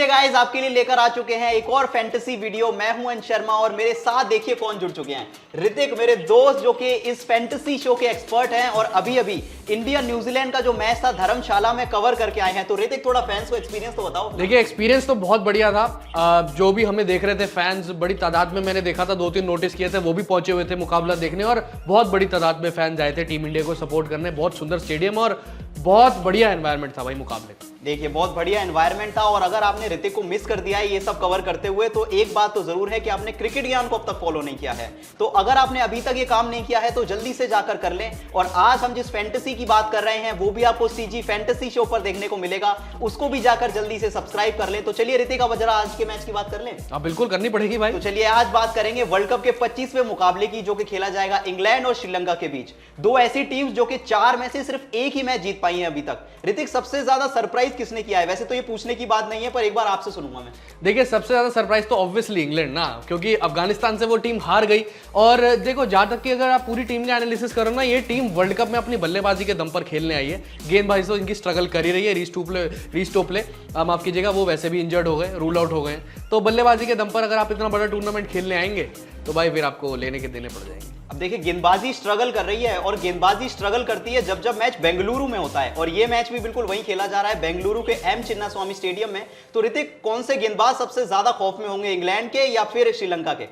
चलिए गाइस, आपके लिए लेकर आ चुके हैं एक और फैंटेसी वीडियो। मैं हूं अंश शर्मा और मेरे साथ देखिए कौन जुड़ चुके हैं। ऋतिक, मेरे दोस्त, जो कि इस फैंटेसी शो के एक्सपर्ट हैं और अभी अभी इंडिया न्यूजीलैंड का जो मैच था धर्मशाला में कवर करके आए हैं। तो ऋतिक, थोड़ा फैंस को एक्सपीरियंस तो बताओ। देखिए, एक्सपीरियंस तो बहुत बढ़िया था। जो भी हमें देख रहे थे फैंस, बड़ी तादाद में मैंने देखा था, 2-3 नोटिस किए थे, वो भी पहुंचे हुए थे मुकाबला देखने और बहुत बड़ी तादाद में फैंस आए थे टीम इंडिया को सपोर्ट करने। बहुत सुंदर स्टेडियम और बहुत बढ़िया एनवायरनमेंट था भाई मुकाबले का। देखिए, बहुत बढ़िया एनवायरनमेंट था और अगर आपने ऋतिक को मिस कर दिया है ये सब कवर करते हुए, तो एक बात तो जरूर है कि आपने क्रिकेट ज्ञान को अब तक फॉलो नहीं किया है। तो अगर आपने अभी तक ये काम नहीं किया है तो जल्दी से जाकर कर लें। और आज हम जिस फैंटेसी की बात कर रहे हैं वो भी आपको सीजी फैंटेसी शो पर देखने को मिलेगा, उसको भी जाकर जल्दी से सब्सक्राइब कर लें। तो चलिए ऋतिक, अब जरा आज के मैच की बात कर लें। बिल्कुल करनी पड़ेगी भाई। तो चलिए आज बात करेंगे वर्ल्ड कप के 25वें मुकाबले की, जो कि खेला जाएगा इंग्लैंड और श्रीलंका के बीच। दो ऐसी टीम्स जो कि 4 में से सिर्फ एक ही मैच जीत पाई है अभी तक। ऋतिक, सबसे ज्यादा सरप्राइज किसने किया है? वैसे तो ये पूछने की बात नहीं है, पर एक बार आपसे सुनूंगा मैं। देखिए, सबसे ज्यादा सरप्राइज तो ऑब्वियसली इंग्लैंड ना, क्योंकि अफगानिस्तान से वो टीम हार गई। और देखो, जहां तक कि अगर आप पूरी टीम का एनालिसिस करो ना, ये टीम वर्ल्ड कप में अपनी बल्लेबाजी के दम पर खेलने आई है। गेंदबाजी तो इनकी स्ट्रगल कर ही रही है। रीस्टोपले माफ कीजिएगा, वो वैसे भी इंजर्ड हो गए, रूल आउट हो गए। तो बल्लेबाजी के दम पर अगर आप इतना बड़ा टूर्नामेंट खेलने आएंगे तो भाई फिर आपको लेने के देने पड़ जाएंगे। अब देखिए, गेंदबाजी स्ट्रगल कर रही है और गेंदबाजी स्ट्रगल करती है जब जब मैच बेंगलुरु में होता है, और ये मैच भी बिल्कुल वहीं खेला जा रहा है, बेंगलुरु के एम चिन्नास्वामी स्टेडियम में। तो ऋतिक, कौन से गेंदबाज सबसे ज्यादा खौफ में होंगे, इंग्लैंड के या फिर श्रीलंका के?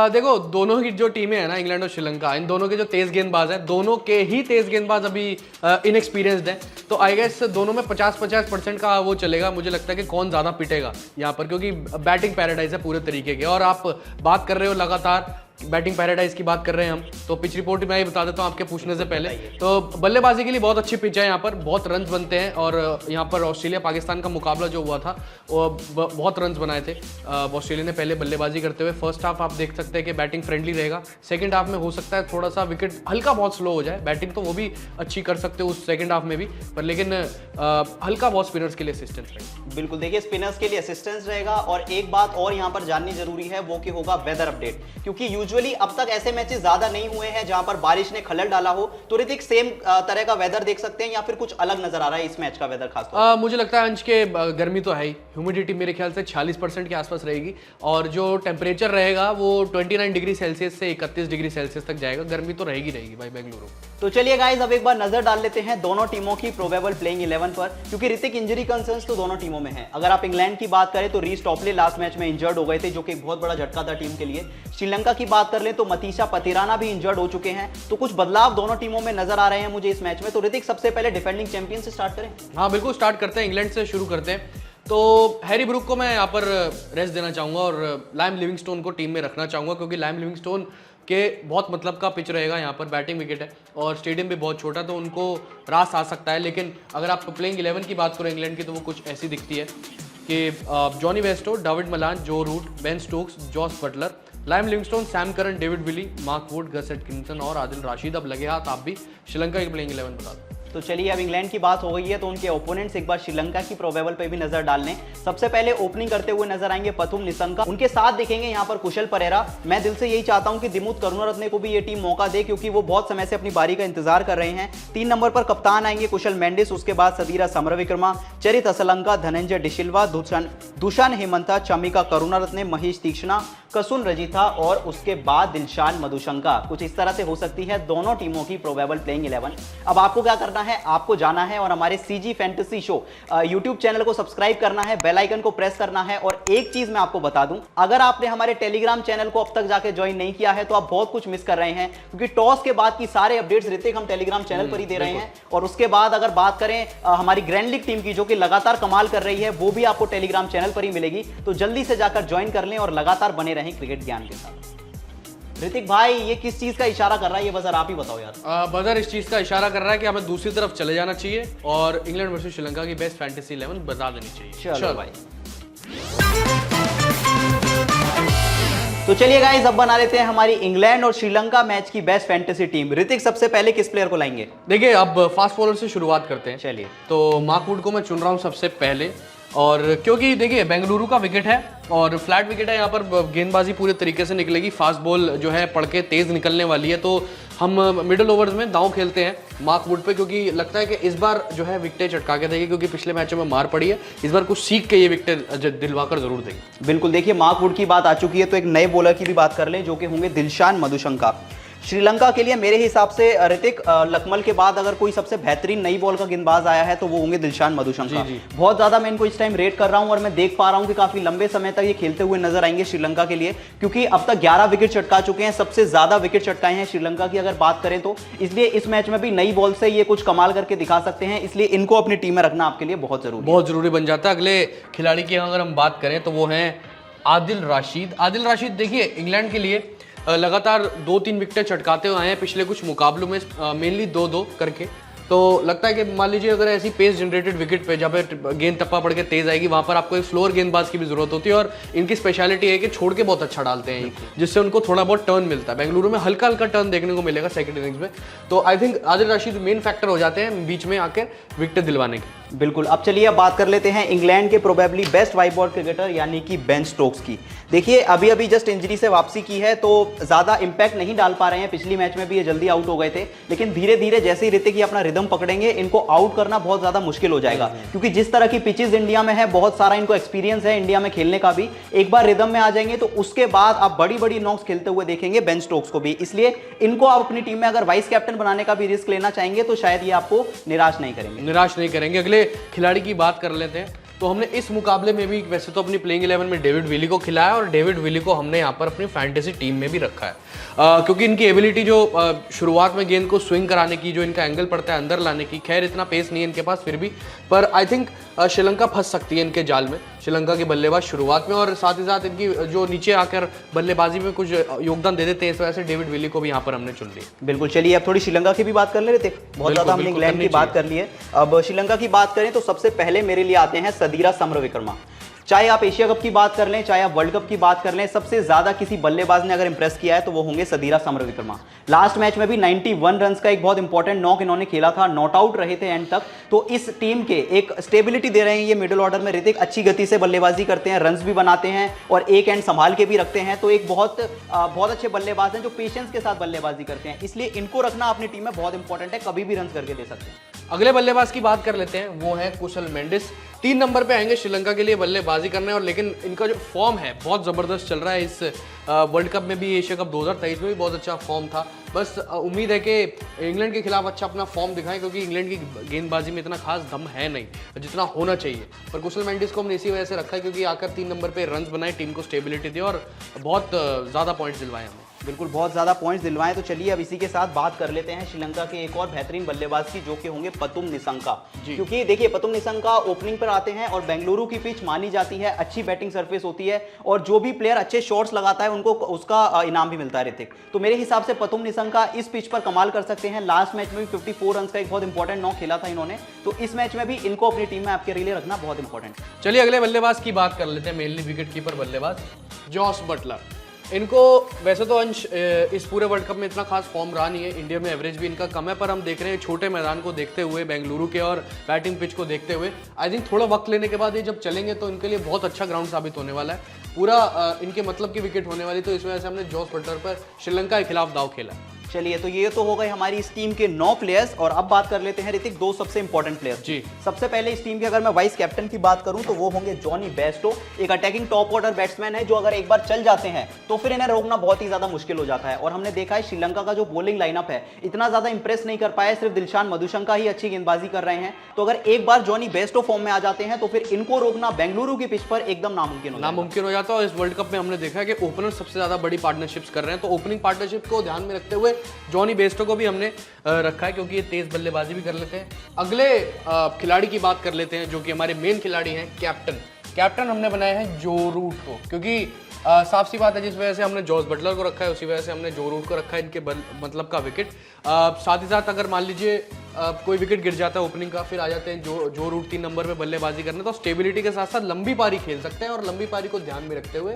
देखो, दोनों की जो टीमें हैं ना, इंग्लैंड और श्रीलंका, इन दोनों के जो तेज गेंदबाज हैं, दोनों के ही तेज गेंदबाज अभी इनएक्सपीरियंस्ड हैं। तो आई गेस दोनों में 50-50% का वो चलेगा। मुझे लगता है कि कौन ज्यादा पिटेगा यहाँ पर, क्योंकि बैटिंग पैराडाइज है पूरे तरीके के। और आप बात कर रहे हो लगातार बैटिंग पैराडाइज की बात कर रहे हैं हम, तो पिच रिपोर्ट मैं ही बता देता हूँ आपके पूछने से पहले। तो बल्लेबाजी के लिए बहुत अच्छी पिच है यहाँ पर, बहुत रन बनते हैं। और यहाँ पर ऑस्ट्रेलिया पाकिस्तान का मुकाबला जो हुआ था वो बहुत रन बनाए थे ऑस्ट्रेलिया ने पहले बल्लेबाजी करते हुए। फर्स्ट हाफ आप देख सकते हैं कि बैटिंग फ्रेंडली रहेगा। सेकंड हाफ में हो सकता है थोड़ा सा विकेट हल्का बहुत स्लो हो जाए, बैटिंग तो वो भी अच्छी कर सकते हो उस सेकंड हाफ में भी, पर लेकिन हल्का बहुत स्पिनर्स के लिए असिस्टेंस रहेगा। बिल्कुल, देखिए स्पिनर्स के लिए असिस्टेंस रहेगा। और एक बात और यहाँ पर जाननी जरूरी है, वो कि होगा वेदर अपडेट, क्योंकि यूजुअली अब तक ऐसे मैचेस ज्यादा नहीं हुए हैं जहां पर बारिश ने खलल डाला हो। तो ऋतिक, सेम तरह का वेदर देख सकते हैं या फिर कुछ अलग नजर आ रहा है इस मैच का वेदर खासतौर? मुझे लगता है अंश के गर्मी तो है ही, ह्यूमिडिटी मेरे ख्याल से 46% के आसपास रहेगी। और जो टेम्परेचर रहेगा वो 29 डिग्री सेल्सियस से 31 डिग्री सेल्सियस तक जाएगा। गर्मी तो रहेगी भाई बेंगलुरु। तो चलिए गाइस, अब एक बार नजर डाल लेते हैं दोनों टीमों की प्रोबेबल प्लेइंग 11 पर, क्योंकि ऋतिक इंजरी कंसर्न्स तो दोनों टीमों में है। अगर आप इंग्लैंड की बात करें तो रीस टॉपले लास्ट मैच में इंजर्ड हो गए थे, जो कि एक बहुत बड़ा झटका था टीम के लिए। श्रीलंका की बात कर लें तो मतीशा पतिराना भी इंजर्ड हो चुके हैं। तो कुछ बदलाव दोनों टीमों में नजर आ रहे हैं मुझे इस मैच में। तो ऋतिक, सबसे पहले डिफेंडिंग चैंपियन से स्टार्ट करें? हाँ बिल्कुल, स्टार्ट करते हैं, इंग्लैंड से शुरू करते हैं। तो हैरी ब्रूक को मैं यहाँ पर रेस्ट देना चाहूँगा और लाइम लिविंगस्टोन को टीम में रखना चाहूँगा, क्योंकि लाइम लिविंगस्टोन के बहुत मतलब का पिच रहेगा यहाँ पर। बैटिंग विकेट है और स्टेडियम भी बहुत छोटा, तो उनको रास आ सकता है। लेकिन अगर आप प्लेइंग 11 की बात करें इंग्लैंड की, तो वो कुछ ऐसी दिखती है कि Johnny Bairstow, David Malan, Joe Root, Ben Stokes, Jos Buttler, Liam Livingstone, Sam Curran, David Willey, Mark Wood, Gus Atkinson और आदिल राशिद। अब लगे हाथ आप भी श्रीलंका की प्लेइंग 11 बता दो। तो चलिए, अब इंग्लैंड की बात हो गई है तो उनके ओपोनेंट्स एक बार श्रीलंका की प्रोबेबल पे भी नजर डाल लें। सबसे पहले ओपनिंग करते हुए नजर आएंगे पथुम निसंका, उनके साथ दिखेंगे यहाँ पर कुशल परेरा। मैं दिल से यही चाहता हूं कि दिमुथ करुणारत्ने को भी ये टीम मौका दे, क्योंकि वो बहुत समय से अपनी बारी का इंतजार कर रहे हैं। 3 नंबर पर कप्तान आएंगे कुशल मेंडिस, उसके बाद सदीरा समरविक्रमा, चरित असलंका, धनंजय डिशिल्वा, दुशान हेमंता, चमिका करुणारत्ने, महेश तीक्ष्णा, कसुन रजिथा और उसके बाद दिलशान मधुशंका। कुछ इस तरह से हो सकती है दोनों टीमों की प्रोबेबल प्लेइंग 11। अब आपको क्या करना है, आपको जाना है और हमारे CG fantasy show YouTube channel को सब्सक्राइब करना है, बेल आइकन को प्रेस करना है। और एक चीज मैं आपको बता दूं, अगर आपने हमारे टेलीग्राम चैनल को अब तक जाके ज्वाइन नहीं किया है तो आप बहुत कुछ मिस कर रहे हैं, क्योंकि टॉस के बाद की सारे अपडेट्स ऋतिक हम टेलीग्राम चैनल पर ही दे रहे हैं। और उसके बाद अगर बात करें हमारी ग्रैंड लीग टीम की, जो कि लगातार कमाल कर रही है, वो भी आपको टेलीग्राम चैनल पर ही मिलेगी। तो जल्दी से जाकर ज्वाइन कर लें और लगातार बने रहें क्रिकेट ज्ञान के साथ। ऋतिक भाई, ये किस चीज का इशारा कर रहा है, ये बजर आप ही बताओ यार। बजर इस चीज का इशारा कर रहा है कि हमें दूसरी तरफ चले जाना चाहिए और इंग्लैंड वर्सेस श्रीलंका की बेस्ट फैंटेसी 11 बता देनी चाहिए। चलो भाई। तो चलिए गाइस, अब बना लेते हैं हमारी इंग्लैंड और श्रीलंका मैच की बेस्ट फैंटेसी टीम। ऋतिक, सबसे पहले किस प्लेयर को लाएंगे? देखिए, अब फास्ट बॉलर से शुरुआत करते हैं। चलिए। तो मार्क वुड को मैं चुन रहा हूं सबसे पहले। और क्योंकि देखिए बेंगलुरु का विकेट है और फ्लैट विकेट है, यहाँ पर गेंदबाजी पूरे तरीके से निकलेगी, फास्ट बॉल जो है पढ़ के तेज निकलने वाली है। तो हम मिडिल ओवर्स में दांव खेलते हैं मार्क वुड पे, क्योंकि लगता है कि इस बार जो है विकेटें चटका के देगी, क्योंकि पिछले मैचों में मार पड़ी है, इस बार कुछ सीख के ये विकेट दिलवाकर जरूर देगी। बिल्कुल, देखिए मार्क वुड की बात आ चुकी है तो एक नए बॉलर की भी बात कर लें जो कि होंगे दिलशान मधुशंका। श्रीलंका के लिए मेरे हिसाब से ऋतिक लकमल के बाद अगर कोई सबसे बेहतरीन नई बॉल का गेंदबाज आया है तो वो होंगे दिलशान मधुशंका। बहुत ज्यादा मैं इनको इस टाइम रेट कर रहा हूं और मैं देख पा रहा हूं कि काफी लंबे समय तक ये खेलते हुए नजर आएंगे श्रीलंका के लिए, क्योंकि अब तक 11 विकेट चटका चुके हैं, सबसे ज्यादा विकेट चटकाए हैं श्रीलंका की अगर बात करें तो। इसलिए इस मैच में भी नई बॉल से ये कुछ कमाल करके दिखा सकते हैं, इसलिए इनको अपनी टीम में रखना आपके लिए बहुत जरूरी बन जाता है। अगले खिलाड़ी की अगर हम बात करें तो वो है आदिल राशिद। आदिल राशिद देखिए इंग्लैंड के लिए लगातार 2-3 विकेटें चटकाते हुए आए हैं पिछले कुछ मुकाबलों में, मेनली 2-2 करके। तो लगता है कि मान लीजिए अगर ऐसी पेस जनरेटेड विकेट पे जहाँ पे गेंद टप्पा पड़ के तेज आएगी, वहां पर आपको एक स्लोअर गेंदबाज की भी जरूरत होती है। और इनकी स्पेशलिटी है कि छोड़ के बहुत अच्छा डालते हैं, जिससे उनको थोड़ा बहुत टर्न मिलता है। बेंगलुरु में हल्का हल्का टर्न देखने को मिलेगा सेकंड इनिंग्स में। तो I think Adil Rashid main factor हो जाते हैं बीच में आकर विकेट दिलवाने के। बिल्कुल, अब चलिए अब बात कर लेते हैं इंग्लैंड के probably best white ball cricketer यानी कि बेन स्टोक्स की। देखिए अभी अभी जस्ट इंजरी से वापसी की है तो ज्यादा इंपैक्ट नहीं डाल पा रहे हैं, पिछली मैच में भी ये जल्दी आउट हो गए थे, लेकिन धीरे धीरे जैसे ही ऋतिक अपना रिदम पकड़ेंगे इनको आउट करना बहुत ज्यादा मुश्किल हो जाएगा, क्योंकि जिस तरह की पिचेस इंडिया में है, बहुत सारा इनको एक्सपीरियंस है इंडिया में खेलने का भी। एक बार रिदम में आ जाएंगे तो उसके बाद आप बड़ी बड़ी नॉक्स खेलते हुए देखेंगे बेन स्टोक्स को भी। इसलिए इनको आप अपनी टीम में अगर वाइस कैप्टन बनाने का भी रिस्क लेना चाहेंगे तो शायद ये आपको निराश नहीं करेंगे। अगले खिलाड़ी की बात कर लेते हैं। तो हमने इस मुकाबले में भी वैसे तो अपनी प्लेइंग 11 में डेविड विली को खिलाया और डेविड विली को हमने यहाँ पर अपनी फैंटेसी टीम में भी रखा है, क्योंकि इनकी एबिलिटी जो शुरुआत में गेंद को स्विंग कराने की, जो इनका एंगल पड़ता है अंदर लाने की, खैर इतना पेस नहीं है इनके पास फिर भी, पर आई थिंक श्रीलंका फंस सकती है इनके जाल में, श्रीलंका के बल्लेबाज शुरुआत में। और साथ ही साथ इनकी जो नीचे आकर बल्लेबाजी में कुछ योगदान दे देते हैं, इस वजह से डेविड विली को भी यहाँ पर हमने चुन लिया। बिल्कुल, चलिए अब थोड़ी श्रीलंका की भी बात कर ले रहे थे, बहुत ज्यादा हमने इंग्लैंड की बात कर ली है। अब श्रीलंका की बात करें तो सबसे पहले मेरे लिए आते हैं सदीरा समरविक्रमा। चाहे आप एशिया कप की बात कर लें, चाहे आप वर्ल्ड कप की बात कर लें, सबसे ज्यादा किसी बल्लेबाज ने अगर इंप्रेस किया है तो वो होंगे सदीरा समरविक्रमा। लास्ट मैच में भी 91 रन्स का एक बहुत इंपॉर्टेंट नॉक इन्होंने खेला था, नॉट आउट रहे थे एंड तक। तो इस टीम के एक स्टेबिलिटी दे रहे हैं ये मिडिल ऑर्डर में। ऋतिक अच्छी गति से बल्लेबाजी करते हैं, रन्स भी बनाते हैं और एक एंड संभाल के भी रखते हैं। तो एक बहुत अच्छे बल्लेबाज हैं जो पेशेंस के साथ बल्लेबाजी करते हैं, इसलिए इनको रखना अपनी टीम में बहुत इंपॉर्टेंट है, कभी भी रन करके दे सकते हैं। अगले बल्लेबाज की बात कर लेते हैं, वो है कुशल मेंडिस। 3 नंबर पे आएंगे श्रीलंका के लिए बल्लेबाजी करने, और लेकिन इनका जो फॉर्म है बहुत ज़बरदस्त चल रहा है। इस वर्ल्ड कप में भी, एशिया कप 2023 में भी बहुत अच्छा फॉर्म था। बस उम्मीद है कि इंग्लैंड के खिलाफ अच्छा अपना फॉर्म दिखाएं, क्योंकि इंग्लैंड की गेंदबाजी में इतना खास दम है नहीं जितना होना चाहिए। पर कुशल मेंडिस को हमने इसी वजह से रखा है क्योंकि आकर 3 नंबर पे रन्स बनाए, टीम को स्टेबिलिटी दी और बहुत ज़्यादा पॉइंट्स दिलवाए हमें। बिल्कुल, बहुत ज्यादा पॉइंट्स दिलवाएं। तो चलिए अब इसी के साथ बात कर लेते हैं श्रीलंका के एक और बेहतरीन बल्लेबाज की, जो कि होंगे पतुम निसंका। क्योंकि देखिए पतुम निसंका ओपनिंग पर आते हैं और बेंगलुरु की पिच मानी जाती है, अच्छी बैटिंग सरफेस होती है और जो भी प्लेयर अच्छे शॉट्स लगाता है उनको उसका इनाम भी मिलता है ऋतिक। तो मेरे हिसाब से पतुम निसंका इस पिच पर कमाल कर सकते हैं। लास्ट मैच में भी 54 रन का एक बहुत इंपॉर्टेंट नॉक खेला था इन्होंने, तो इस मैच में भी इनको अपनी टीम में आपके लिए रखना बहुत इंपॉर्टेंट है। चलिए अगले बल्लेबाज की बात कर लेते हैं, मेनली विकेट कीपर बल्लेबाज जॉस बटलर। इनको वैसे तो अंश इस पूरे वर्ल्ड कप में इतना खास फॉर्म रहा नहीं है, इंडिया में एवरेज भी इनका कम है, पर हम देख रहे हैं छोटे मैदान को देखते हुए, बेंगलुरु के और बैटिंग पिच को देखते हुए, आई थिंक थोड़ा वक्त लेने के बाद ये जब चलेंगे तो इनके लिए बहुत अच्छा ग्राउंड साबित होने वाला है, पूरा इनके मतलब की विकेट होने वाली। तो इस वजह से हमने जॉस बटलर पर श्रीलंका के खिलाफ दाव खेला। चलिए तो ये तो हो गए हमारी इस टीम के 9 प्लेयर्स, और अब बात कर लेते हैं ऋतिक 2 सबसे इंपॉर्टेंट प्लेयर्स जी। सबसे पहले इस टीम के अगर मैं वाइस कैप्टन की बात करूं तो वो होंगे जॉनी बेस्टो। एक अटैकिंग टॉप ऑर्डर बैट्समैन है जो अगर एक बार चल जाते हैं तो फिर इन्हें रोकना बहुत ही ज्यादा मुश्किल हो जाता है। और हमने देखा है श्रीलंका का जो बॉलिंग लाइनअप है इतना ज्यादा इंप्रेस नहीं कर पाया, सिर्फ दिलशान मधुशंका ही अच्छी गेंदबाजी कर रहे हैं। तो अगर एक बार जॉनी बेस्टो फॉर्म में आ जाते हैं तो फिर इनको रोकना बेंगलुरु की पिच पर एकदम नामुमकिन हो जाता है। और इस वर्ल्ड कप में हमने देखा है कि ओपनर सबसे ज्यादा बड़ी पार्टनरशिप्स कर रहे हैं, तो ओपनिंग पार्टनरशिप को ध्यान में रखते हुए जॉनी बेस्टो को भी हमने रखा है, क्योंकि ये तेज बल्लेबाजी भी कर लेते हैं। अगले खिलाड़ी की बात कर लेते हैं जो कि हमारे मेन खिलाड़ी हैं, कैप्टन हमने बनाया है जो रूट को, क्योंकि साफ सी बात है जिस वजह से हमने जॉस बटलर को रखा है उसी वजह से हमने जो रूट को रखा है, इनके मतलब का विकेट। साथ ही साथ अगर मान लीजिए कोई विकेट गिर जाता है ओपनिंग का, फिर आ जाते हैं जो रूट 3 नंबर पे बल्लेबाजी करने, तो स्टेबिलिटी के साथ साथ लंबी पारी खेल सकते हैं और लंबी पारी को ध्यान में रखते हुए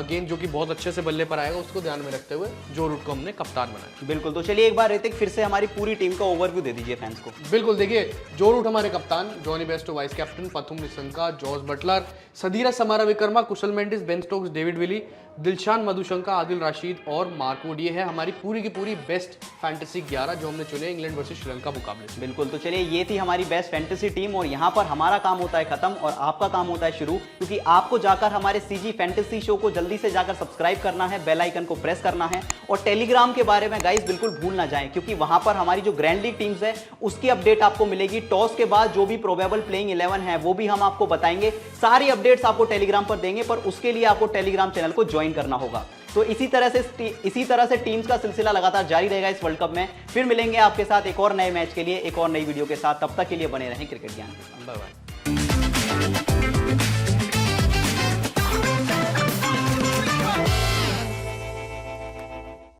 गेंद जो कि बहुत अच्छे से बल्ले पर आएगा, उसको ध्यान में रखते हुए जो रूट को हमने कप्तान बनाया। बिल्कुल, तो चलिए एक बार ऋतिक फिर से हमारी पूरी टीम का ओवरव्यू दे दीजिए फैंस को। बिल्कुल, देखिए जो रूट हमारे कप्तान Jonny Bairstow vice captain, Pathum Nissanka, Jos Buttler, Sadeera Samarawickrama, Kusal Mendis, Ben Stokes, David Willey, Dilshan Madushanka, Adil Rashid और मार्क वुड, ये है हमारी पूरी की पूरी बेस्ट फैंटेसी 11 जो हमने चुने इंग्लैंड वर्सेस श्रीलंका मुकाबले से। बिल्कुल, तो चलिए ये थी हमारी बेस्ट फैंटेसी टीम और यहाँ पर हमारा काम होता है खत्म और आपका काम होता है शुरू, क्योंकि आपको जाकर हमारे सीजी फैंटेसी शो को जल्दी से जाकर सब्सक्राइब करना है, बेल आइकन को प्रेस करना है और टेलीग्राम के बारे में गाइस बिल्कुल भूल ना जाएं, क्योंकि वहां पर हमारी जो ग्रैंड लीग टीम्स है उसकी अपडेट आपको मिलेगी। टॉस के बाद जो भी प्रोबेबल प्लेइंग 11 है वो भी हम आपको बताएंगे, सारी अपडेट्स आपको टेलीग्राम पर देंगे, पर उसके लिए आपको टेलीग्राम चैनल को ज्वाइन करना होगा। तो इसी तरह से टीम्स का सिलसिला लगातार जारी रहेगा इस वर्ल्ड कप में। फिर मिलेंगे आपके साथ एक और नए मैच के लिए, एक और नई वीडियो के साथ। तब तक के लिए बने रहें क्रिकेट ज्ञान के साथ। Bye bye.